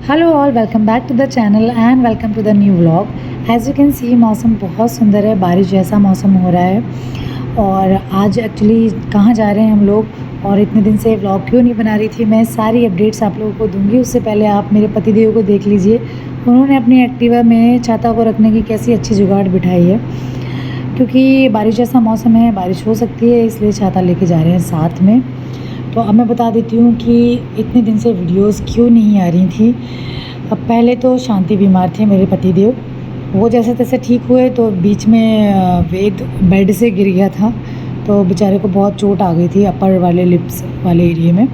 Hello all, welcome back to the channel and welcome to the new vlog. As you can see मौसम बहुत सुंदर है, बारिश जैसा मौसम हो रहा है। और आज एक्चुअली कहाँ जा रहे हैं हम लोग और इतने दिन से व्लॉग क्यों नहीं बना रही थी, मैं सारी अपडेट्स आप लोगों को दूंगी। उससे पहले आप मेरे पतिदेव को देख लीजिए, उन्होंने अपनी एक्टिवा में छाता को रखने की कैसी अच्छी जुगाड़ बिठाई है। क्योंकि बारिश जैसा मौसम है, बारिश हो सकती है, इसलिए छाता लेके जा रहे हैं साथ में। तो अब मैं बता देती हूँ कि इतने दिन से वीडियोस क्यों नहीं आ रही थी। अब पहले तो शांति बीमार थे मेरे पतिदेव, वो जैसे तैसे ठीक हुए तो बीच में वेद बेड से गिर गया था, तो बेचारे को बहुत चोट आ गई थी अपर वाले लिप्स वाले एरिया में।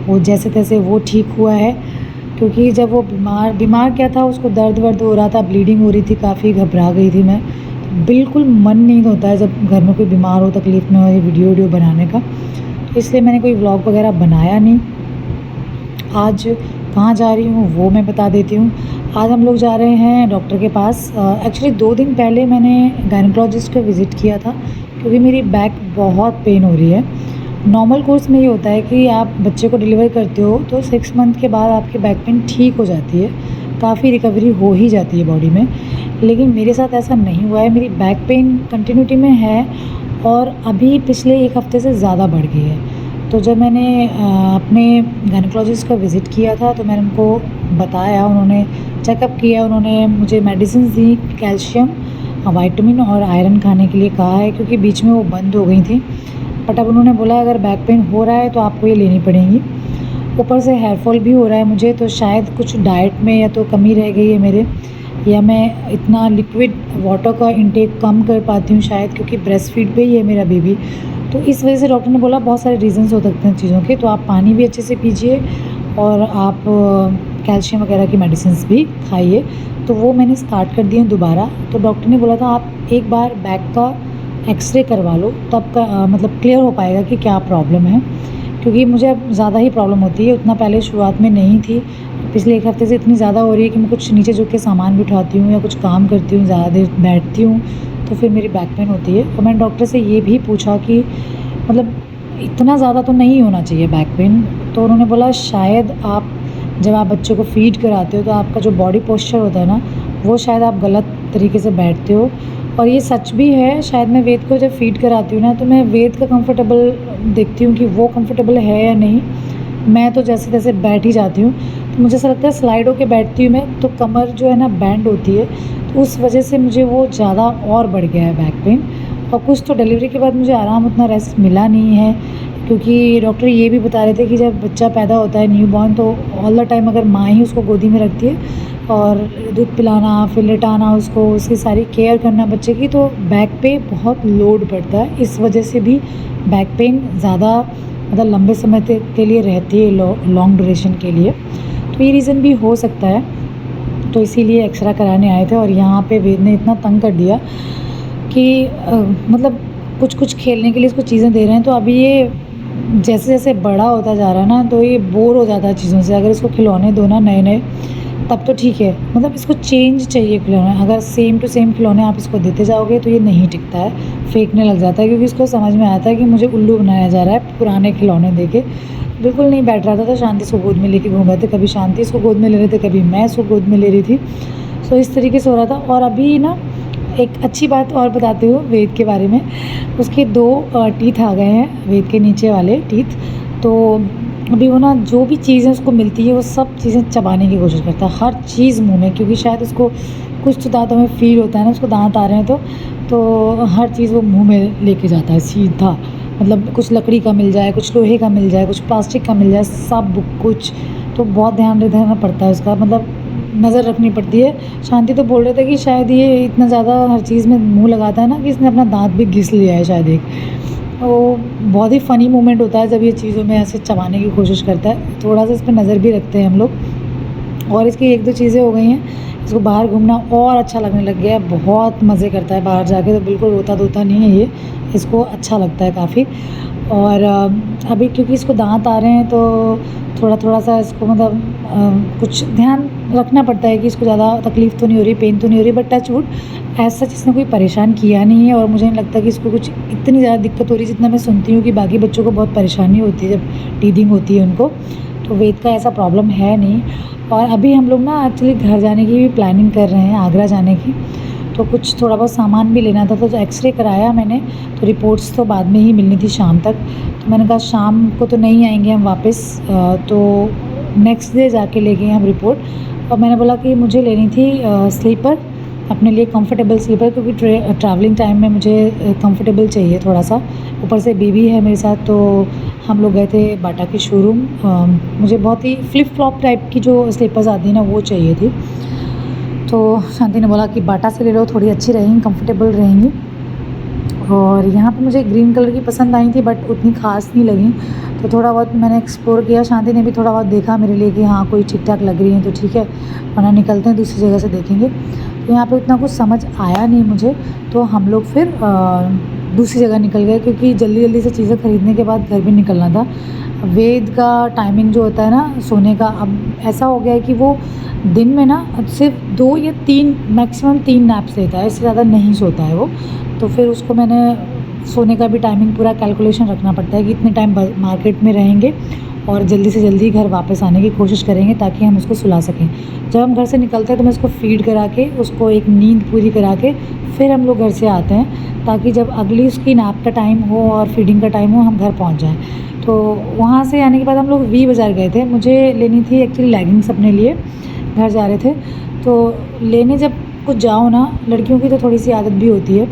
वो जैसे तैसे वो ठीक हुआ है, क्योंकि जब वो बीमार बीमार क्या था, उसको दर्द वर्द हो रहा था, ब्लीडिंग हो रही थी, काफ़ी घबरा गई थी मैं। बिल्कुल मन नहीं होता है जब घर में कोई बीमार हो, तकलीफ़ में हो, ये वीडियो बनाने का, इसलिए मैंने कोई व्लॉग वगैरह बनाया नहीं। आज कहाँ जा रही हूँ वो मैं बता देती हूँ। आज हम लोग जा रहे हैं डॉक्टर के पास। एक्चुअली 2 दिन पहले मैंने गायनेकोलॉजिस्ट को विज़िट किया था, क्योंकि मेरी बैक बहुत पेन हो रही है। नॉर्मल कोर्स में ये होता है कि आप बच्चे को डिलीवर करते हो तो 6 मंथ के बाद आपकी बैक पेन ठीक हो जाती है, काफ़ी रिकवरी हो ही जाती है बॉडी में। लेकिन मेरे साथ ऐसा नहीं हुआ है, मेरी बैक पेन कंटिन्यूटी में है और अभी पिछले 1 हफ़्ते से ज़्यादा बढ़ गई है। तो जब मैंने अपने गायनेकोलॉजिस्ट का विज़िट किया था तो मैंने उनको बताया, उन्होंने चेकअप किया, उन्होंने मुझे मेडिसिन दी, कैल्शियम, विटामिन और आयरन खाने के लिए कहा है, क्योंकि बीच में वो बंद हो गई थी। बट अब उन्होंने बोला अगर बैक पेन हो रहा है तो आपको ये लेनी पड़ेंगी। ऊपर से हेयर फॉल भी हो रहा है मुझे, तो शायद कुछ डाइट में या तो कमी रह गई है मेरे, या मैं इतना लिक्विड वाटर का इंटेक कम कर पाती हूँ शायद, क्योंकि ब्रेस्ट फीड पे ही है मेरा बेबी। तो इस वजह से डॉक्टर ने बोला बहुत सारे रीज़न्स हो सकते हैं चीज़ों के, तो आप पानी भी अच्छे से पीजिए और आप कैल्शियम वगैरह की मेडिसिन्स भी खाइए। तो वो मैंने स्टार्ट कर दिए दोबारा। तो डॉक्टर ने बोला था आप एक बार बैक का एक्सरे करवा लो, तब का मतलब क्लियर हो पाएगा कि क्या प्रॉब्लम है, क्योंकि मुझे अब ज़्यादा ही प्रॉब्लम होती है, उतना पहले शुरुआत में नहीं थी। पिछले 1 हफ़्ते से इतनी ज़्यादा हो रही है कि मैं कुछ नीचे झुक के सामान भी उठाती हूँ या कुछ काम करती हूँ, ज़्यादा देर बैठती हूँ तो फिर मेरी बैक पेन होती है। और मैंने डॉक्टर से ये भी पूछा कि मतलब इतना ज़्यादा तो नहीं होना चाहिए बैक पेन। तो उन्होंने बोला शायद आप जब आप बच्चों को फ़ीड कराते हो तो आपका जो बॉडी पोस्चर होता है ना, वो शायद आप गलत तरीके से बैठते हो। और ये सच भी है, शायद मैं वेद को जब फ़ीड कराती हूँ ना, तो मैं वेद का कंफर्टेबल देखती हूँ कि वो कंफर्टेबल है या नहीं। मैं तो जैसे तैसे बैठ ही जाती हूँ, तो मुझे ऐसा लगता है स्लाइड होके बैठती हूँ मैं, तो कमर जो है ना बैंड होती है, तो उस वजह से मुझे वो ज़्यादा और बढ़ गया है बैक पेन। और कुछ तो डिलीवरी के बाद मुझे आराम, उतना रेस्ट मिला नहीं है, क्योंकि डॉक्टर ये भी बता रहे थे कि जब बच्चा पैदा होता है न्यूबॉर्न, तो ऑल द टाइम अगर माँ ही उसको गोदी में रखती है और दूध पिलाना, फिर लिटाना उसको, उसकी सारी केयर करना बच्चे की, तो बैक पे बहुत लोड पड़ता है। इस वजह से भी बैक पेन ज़्यादा मतलब लंबे समय के लिए रहती है, लॉन्ग ड्यूरेशन के लिए। तो ये रीज़न भी हो सकता है, तो इसीलिए एक्सरा कराने आए थे। और यहाँ पे वेद ने इतना तंग कर दिया कि मतलब कुछ कुछ खेलने के लिए इसको चीज़ें दे रहे हैं, तो अभी ये जैसे जैसे बड़ा होता जा रहा है ना, तो ये बोर हो जाता है चीज़ों से। अगर इसको खिलौने दो ना नए नए, तब तो ठीक है, मतलब इसको चेंज चाहिए खिलौने। अगर सेम टू सेम खिलौने आप इसको देते जाओगे तो ये नहीं टिकता है, फेंकने लग जाता है, क्योंकि इसको समझ में आता है कि मुझे उल्लू बनाया जा रहा है पुराने खिलौने दे के। बिल्कुल नहीं बैठ रहा था, तो शांति इसको गोद में लेके घूम रहे थे, कभी शांति इसको गोद में ले रहे थे, कभी मैं इसको गोद में ले रही थी। सो इस तरीके से हो रहा था। और अभी ना एक अच्छी बात और बताती हूँ वेद के बारे में। उसके 2 टीथ आ गए हैं, वेद के नीचे वाले टीथ। तो अभी वो ना जो भी चीज़ें उसको मिलती है वो सब चीज़ें चबाने की कोशिश करता है, हर चीज़ मुँह में, क्योंकि शायद उसको कुछ तो दाँतों में फ़ील होता है ना, उसको दाँत आ रहे हैं तो हर चीज़ वो मुँह में लेके जाता है सीधा। मतलब कुछ लकड़ी का मिल जाए, कुछ लोहे का मिल जाए, कुछ प्लास्टिक का मिल जाए, सब कुछ। तो बहुत ध्यान रखना पड़ता है उसका, मतलब नज़र रखनी पड़ती है। शांति तो बोल रहे थे कि शायद ये इतना ज़्यादा हर चीज़ में मुँह लगाता है ना, कि इसने अपना दाँत भी घिस लिया है शायद एक। तो बहुत ही फ़नी मोमेंट होता है जब ये चीज़ों में ऐसे चबाने की कोशिश करता है। थोड़ा सा इस पे नज़र भी रखते हैं हम लोग। और इसकी 1-2 चीज़ें हो गई हैं, इसको बाहर घूमना और अच्छा लगने लग गया है, बहुत मज़े करता है बाहर जाके, तो बिल्कुल रोता-धोता नहीं है ये, इसको अच्छा लगता है काफ़ी। और अभी क्योंकि इसको दाँत आ रहे हैं, तो थोड़ा-थोड़ा सा इसको मतलब कुछ ध्यान रखना पड़ता है कि इसको ज़्यादा तकलीफ़ तो नहीं हो रही, पेन तो नहीं हो रही। बट टच वुड ऐसा सच इसने कोई परेशान किया नहीं है, और मुझे नहीं लगता कि इसको कुछ इतनी ज़्यादा दिक्कत हो रही है, जितना मैं सुनती हूँ कि बाकी बच्चों को बहुत परेशानी होती है जब टीथिंग होती है उनको। तो वेद का ऐसा प्रॉब्लम है नहीं। और अभी हम लोग ना एक्चुअली घर जाने की भी प्लानिंग कर रहे हैं, आगरा जाने की। तो कुछ थोड़ा बहुत सामान भी लेना था, तो एक्सरे कराया मैंने, तो रिपोर्ट्स तो बाद में ही मिलनी थी शाम तक। तो मैंने कहा शाम को तो नहीं आएंगे हम वापस, तो नेक्स्ट डे जाके ले गए हम रिपोर्ट। और मैंने बोला कि मुझे लेनी थी स्लीपर, अपने लिए कंफर्टेबल स्लीपर, क्योंकि ट्रैवलिंग टाइम में मुझे कंफर्टेबल चाहिए थोड़ा सा। ऊपर से बेबी है मेरे साथ, तो हम लोग गए थे बाटा के शोरूम। मुझे बहुत ही फ्लिप फ्लॉप टाइप की जो स्लीपर्स आती है ना, वो चाहिए थी। तो शांति ने बोला कि बाटा से ले लो, थोड़ी अच्छी रहेंगी, कंफर्टेबल रहेंगी। और यहाँ पे मुझे ग्रीन कलर की पसंद आई थी, बट उतनी ख़ास नहीं लगी। तो थोड़ा बहुत मैंने एक्सप्लोर किया, शांति ने भी थोड़ा बहुत देखा मेरे लिए कि हाँ कोई ठीक ठाक लग रही है तो ठीक है, वरना निकलते हैं दूसरी जगह से देखेंगे। तो यहाँ पे उतना कुछ समझ आया नहीं मुझे, तो हम लोग फिर दूसरी जगह निकल गए, क्योंकि जल्दी जल्दी से चीज़ें ख़रीदने के बाद घर भी निकलना था। वेद का टाइमिंग जो होता है ना सोने का, अब ऐसा हो गया है कि वो दिन में ना सिर्फ 2 या 3 मैक्सिमम 3 नैप्स लेता है, इससे ज़्यादा नहीं सोता है वो। तो फिर उसको मैंने सोने का भी टाइमिंग पूरा कैलकुलेशन रखना पड़ता है कि इतने टाइम मार्केट में रहेंगे और जल्दी से जल्दी घर वापस आने की कोशिश करेंगे ताकि हम उसको सुला सकें। जब हम घर से निकलते हैं तो मैं उसको फ़ीड करा के, उसको एक नींद पूरी करा के फिर हम लोग घर से आते हैं, ताकि जब अगली उसकी नैप का टाइम हो और फीडिंग का टाइम हो हम घर पहुँच जाएँ। तो वहाँ से आने के बाद हम लोग वी बाज़ार गए थे, मुझे लेनी थी एक्चुअली लेगिंग्स अपने लिए, घर जा रहे थे। तो लेने जब कुछ जाओ ना, लड़कियों की तो थोड़ी सी आदत भी होती है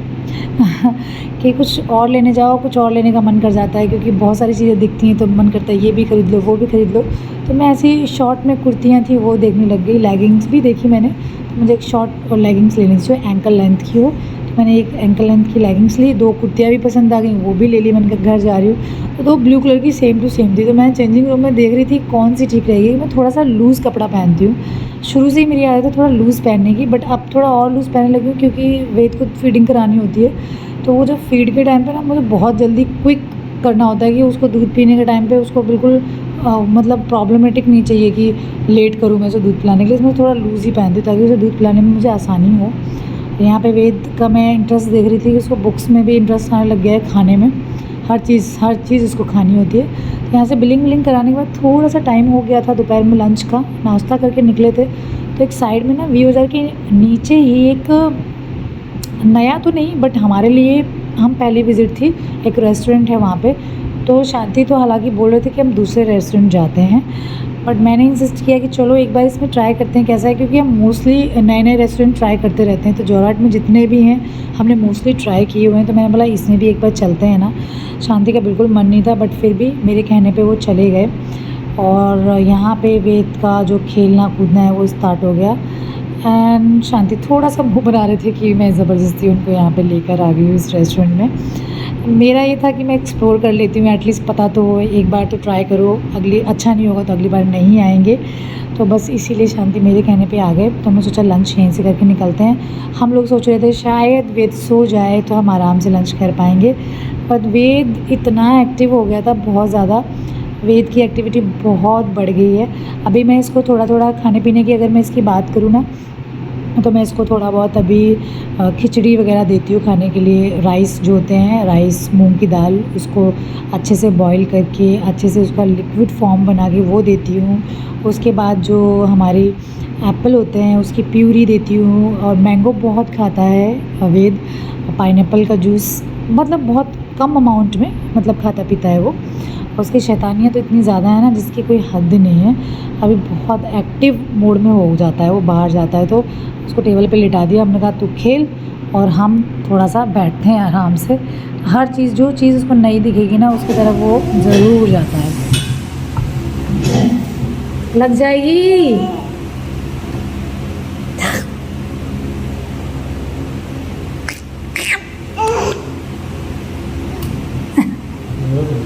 कि कुछ और लेने जाओ, कुछ और लेने का मन कर जाता है, क्योंकि बहुत सारी चीज़ें दिखती हैं तो मन करता है ये भी ख़रीद लो, वो भी ख़रीद लो। तो मैं ऐसी शॉर्ट में कुर्तियाँ थी वो देखने लग गई, लेगिंग्स भी देखी मैंने। तो मुझे एक शॉर्ट और लेगिंग्स लेनी थी जो एंकल लेंथ की हो, तो मैंने एक एंकल लेंथ की लेगिंग्स ली। 2 कुर्तियाँ भी पसंद आ गई, वो भी ले ली। मैंने कहा घर जा रही हूँ तो 2 ब्लू कलर की सेम टू सेम थी। तो मैं चेंजिंग रूम में देख रही थी कौन सी ठीक रहेगी। मैं थोड़ा सा लूज़ कपड़ा पहनती हूँ, शुरू से ही मेरी आदत है थोड़ा लूज़ पहनने की, बट अब थोड़ा और लूज़ पहनने लगी हूँ क्योंकि वेद को फीडिंग करानी होती है। तो वो जब फीड के टाइम पे ना मुझे बहुत जल्दी क्विक करना होता है कि उसको दूध पीने के टाइम पे उसको बिल्कुल मतलब प्रॉब्लमेटिक नहीं चाहिए कि लेट करूँ मैं उसे दूध पिलाने के लिए। इसमें थोड़ा लूज़ ही पहनती हूँ ताकि उसे दूध पिलाने में मुझे आसानी हो। यहाँ पे वेद का मैं इंटरेस्ट देख रही थी कि उसको बुक्स में भी इंटरेस्ट आने लग गया है, खाने में हर चीज़ उसको खानी होती है। तो यहाँ से बिलिंग विलिंग कराने के बाद थोड़ा सा टाइम हो गया था, दोपहर में लंच का नाश्ता करके निकले थे। तो एक साइड में ना वी बाज़ार के नीचे ही एक नया तो नहीं बट हमारे लिए हम पहली विज़िट थी, एक रेस्टोरेंट है वहाँ पे। तो शांति तो हालांकि बोल रहे थे कि हम दूसरे रेस्टोरेंट जाते हैं, बट मैंने इंसिस्ट किया कि चलो एक बार इसमें ट्राई करते हैं कैसा है, क्योंकि हम मोस्टली नए नए रेस्टोरेंट ट्राई करते रहते हैं। तो जोरहाट में जितने भी हैं हमने मोस्टली ट्राई किए हुए हैं, तो मैंने बोला इसमें भी एक बार चलते हैं ना। शांति का बिल्कुल मन नहीं था, बट फिर भी मेरे कहने पे वो चले गए। और यहाँ पे वेद का जो खेलना कूदना है वो स्टार्ट हो गया। एंड शांति थोड़ा सा मुँह बना रहे थे कि मैं ज़बरदस्ती उनको यहाँ पे लेकर आ गई हूँ इस रेस्टोरेंट में। मेरा ये था कि मैं एक्सप्लोर कर लेती हूँ, एटलीस्ट पता तो हो, एक बार तो ट्राई करो, अगली अच्छा नहीं होगा तो अगली बार नहीं आएंगे। तो बस इसीलिए शांति मेरे कहने पे आ गए। तो मैं सोचा लंच यहीं से करके निकलते हैं। हम लोग सोच रहे थे शायद वेद सो जाए तो हम आराम से लंच कर पाएंगे, पर वेद इतना एक्टिव हो गया था, बहुत ज़्यादा वेद की एक्टिविटी बहुत बढ़ गई है। अभी मैं इसको थोड़ा थोड़ा खाने पीने की अगर मैं इसकी बात करूँ ना, तो मैं इसको थोड़ा बहुत अभी खिचड़ी वगैरह देती हूँ खाने के लिए। राइस जो होते हैं, राइस मूंग की दाल, उसको अच्छे से बॉईल करके अच्छे से उसका लिक्विड फॉर्म बना के वो देती हूँ। उसके बाद जो हमारी एप्पल होते हैं उसकी प्यूरी देती हूँ। और मैंगो बहुत खाता है वेद, पाइनएप्पल का जूस मतलब बहुत कम अमाउंट में मतलब खाता पीता है वो। उसकी शैतानियाँ तो इतनी ज़्यादा है ना जिसकी कोई हद नहीं है। अभी बहुत एक्टिव मोड में हो जाता है वो, बाहर जाता है तो उसको टेबल पे लिटा दिया, हमने कहा तू खेल और हम थोड़ा सा बैठते हैं आराम से। हर चीज़ जो चीज़ उसको नई दिखेगी ना उसकी तरफ वो ज़रूर जाता है। लग जाएगी।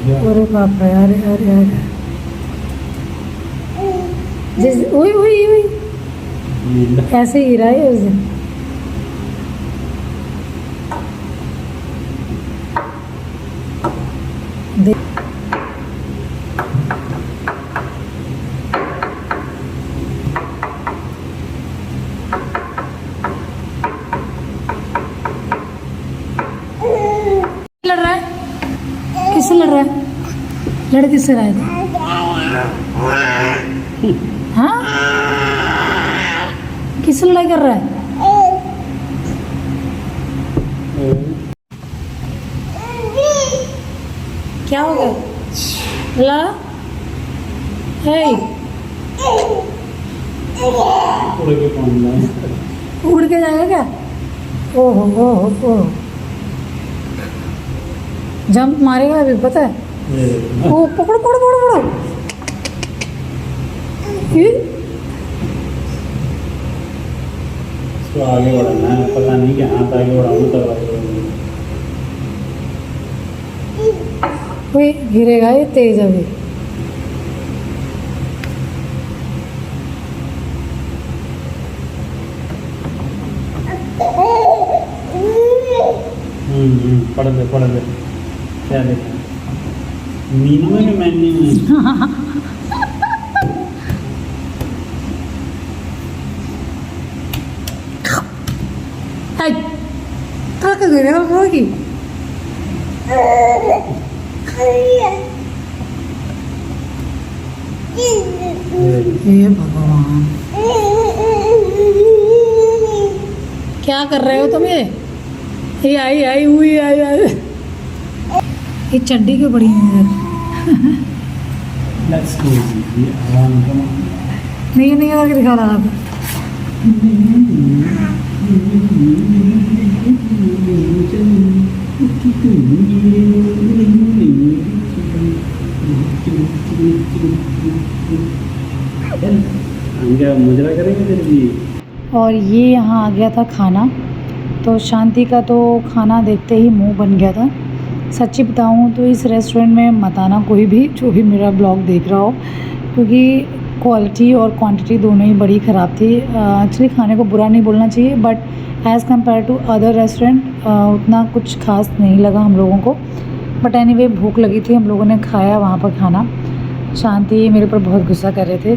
अरे बाप रे, अरे अरे अरे जिस ओए ओए ओए ऐसे गिरा है उस दिन। लड़ रहा है, किससे लड़ रहा है? लड़ किससे रहा है? हाँ, किससे लड़ाई कर रहा है? क्या हो गया? ला हे उड़ के जाएगा क्या? ओहो ओहो ओहो, जंप मारेगा अभी, पता है? ओ पकड़ो पकड़ो पकड़ो पकड़ो। इसको आगे बढ़ाना है, पता नहीं कि हाथ आगे बढ़ाऊँ तब आगे बढ़ाऊँ। कोई गिरेगा ये तेज अभी। पढ़ ले क्या देखा मीनू में कि मैनी में? थक गए होगी। हे भगवान, क्या कर रहे हो तुम? ये आई आई हुई आई आई, ये चड्डी क्यों पड़ी है इधर? Let's go easy. Come on. नहीं नहीं और दिखा रहा था। हम क्या मुजरा करेंगे तेरे लिए? और ये यहाँ आ गया था खाना, तो शांति का तो खाना देखते ही मुंह बन गया था। सच्ची बताऊँ तो इस रेस्टोरेंट में मत आना कोई भी, जो भी मेरा ब्लॉग देख रहा हो, क्योंकि क्वालिटी और क्वांटिटी दोनों ही बड़ी ख़राब थी। एक्चुअली खाने को बुरा नहीं बोलना चाहिए, but as compared to other restaurant उतना कुछ खास नहीं लगा हम लोगों को। बट एनीवे भूख लगी थी, हम लोगों ने खाया वहाँ पर खाना। शांति मेरे ऊपर बहुत गुस्सा कर रहे थे,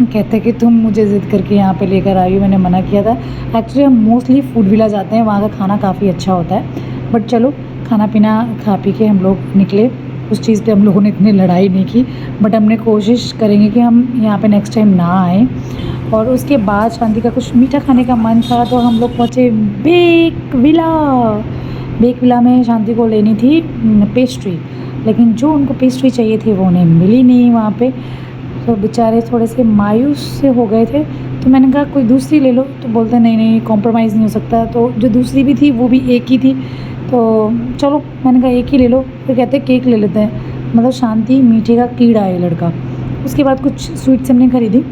कहते कि तुम मुझे ज़िद करके यहाँ पे लेकर आई हो, मैंने मना किया था। एक्चुअली हम मोस्टली फूड विला जाते हैं, वहाँ का खाना काफ़ी अच्छा होता है। बट चलो खाना पीना खा पी के हम लोग निकले। उस चीज़ पे हम लोगों ने इतनी लड़ाई नहीं की, बट हमने कोशिश करेंगे कि हम यहाँ पे नेक्स्ट टाइम ना आएँ। और उसके बाद शांति का कुछ मीठा खाने का मन था, तो हम लोग पहुँचे बेक विला। बेक विला में शांति को लेनी थी पेस्ट्री, लेकिन जो उनको पेस्ट्री चाहिए थी वो उन्हें मिली नहीं वहाँ पे। तो बेचारे थोड़े से मायूस से हो गए थे। तो मैंने कहा कोई दूसरी ले लो, तो बोलते नहीं नहीं कॉम्प्रोमाइज़ नहीं हो सकता। तो जो दूसरी भी थी वो भी एक ही थी, तो चलो मैंने कहा एक ही ले लो। फिर कहते केक ले लेते हैं, मतलब शांति मीठे का कीड़ा है लड़का। उसके बाद कुछ स्वीट्स हमने खरीदी।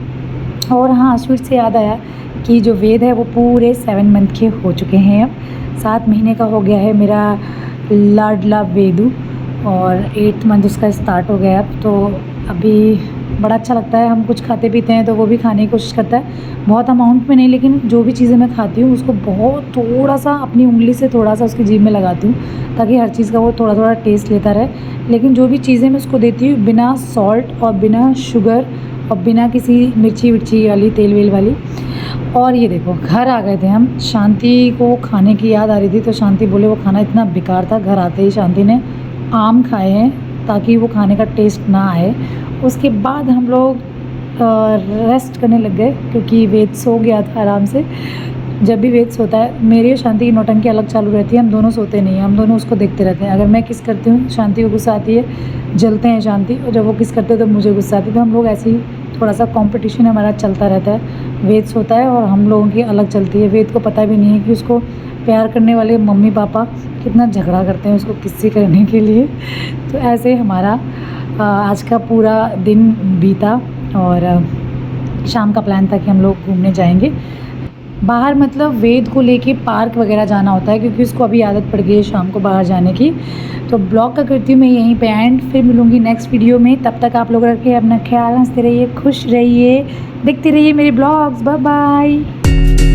और हाँ, स्वीट से याद आया कि जो वेद है वो पूरे 7 मंथ के हो चुके हैं। अब 7 महीने का हो गया है मेरा लाडला वेदू, और 8th मंथ उसका स्टार्ट हो गया। अब तो अभी बड़ा अच्छा लगता है। हम कुछ खाते पीते हैं तो वो भी खाने की कोशिश करता है, बहुत अमाउंट में नहीं, लेकिन जो भी चीज़ें मैं खाती हूँ उसको बहुत थोड़ा सा अपनी उंगली से थोड़ा सा उसकी जीभ में लगाती हूँ, ताकि हर चीज़ का वो थोड़ा थोड़ा टेस्ट लेता रहे। लेकिन जो भी चीज़ें मैं उसको देती हूँ बिना सॉल्ट और बिना शुगर और बिना किसी मिर्ची विर्ची वाली तेल वेल वाली। और ये देखो घर आ गए थे हम, शांति को खाने की याद आ रही थी, तो शांति बोले वो खाना इतना बेकार था। घर आते ही शांति ने आम खाए हैं ताकि वो खाने का टेस्ट ना आए। उसके बाद हम लोग रेस्ट करने लग गए, क्योंकि वेद सो गया था आराम से। जब भी वेद सोता है, मेरी और शांति की नौटंकी अलग चालू रहती है, हम दोनों सोते नहीं हैं, हम दोनों उसको देखते रहते हैं। अगर मैं किस करती हूँ शांति को गुस्सा आती है, जलते हैं शांति, और जब वो किस करते हैं तो मुझे गुस्सा आती है। तो हम लोग ऐसे ही थोड़ा सा कंपटीशन हमारा चलता रहता है। वेद सोता है और हम लोगों की अलग चलती है। वेद को पता भी नहीं है कि उसको प्यार करने वाले मम्मी पापा कितना झगड़ा करते हैं उसको किस्सी करने के लिए। तो ऐसे हमारा आज का पूरा दिन बीता, और शाम का प्लान था कि हम लोग घूमने जाएंगे बाहर, मतलब वेद को लेके पार्क वगैरह जाना होता है, क्योंकि उसको अभी आदत पड़ गई है शाम को बाहर जाने की। तो ब्लॉग का करती हूँ मैं यहीं पे एंड, फिर मिलूँगी नेक्स्ट वीडियो में। तब तक आप लोग रखिए अपना ख्याल, हंसते रहिए, खुश रहिए, देखते रहिए मेरे ब्लॉग्स। Bye bye.